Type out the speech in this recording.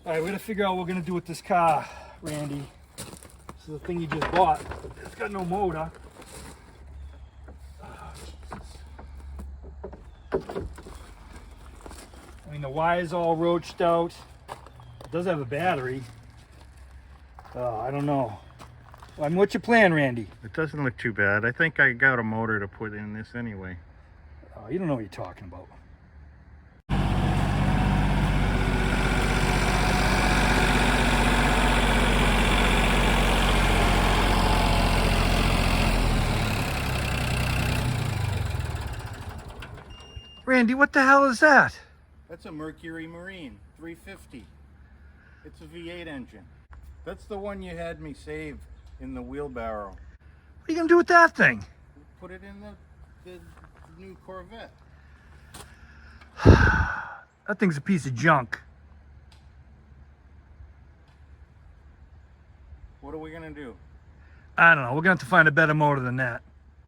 All right, we're gonna figure out what we're gonna do with this car, Randy. This is the thing you just bought. It's got no motor. Oh, Jesus. I mean, the wire's all roached out. It does have a battery. I don't know. I mean, what's your plan, Randy? It doesn't look too bad. I think I got a motor to put in this anyway. Oh, you don't know what you're talking about. Randy, what the hell is that? That's a Mercury Marine 350. It's a V8 engine. That's the one you had me save in the wheelbarrow. What are you gonna do with that thing? Put it in the new Corvette. That thing's a piece of junk. What are we gonna do? I don't know. We're gonna have to find a better motor than that.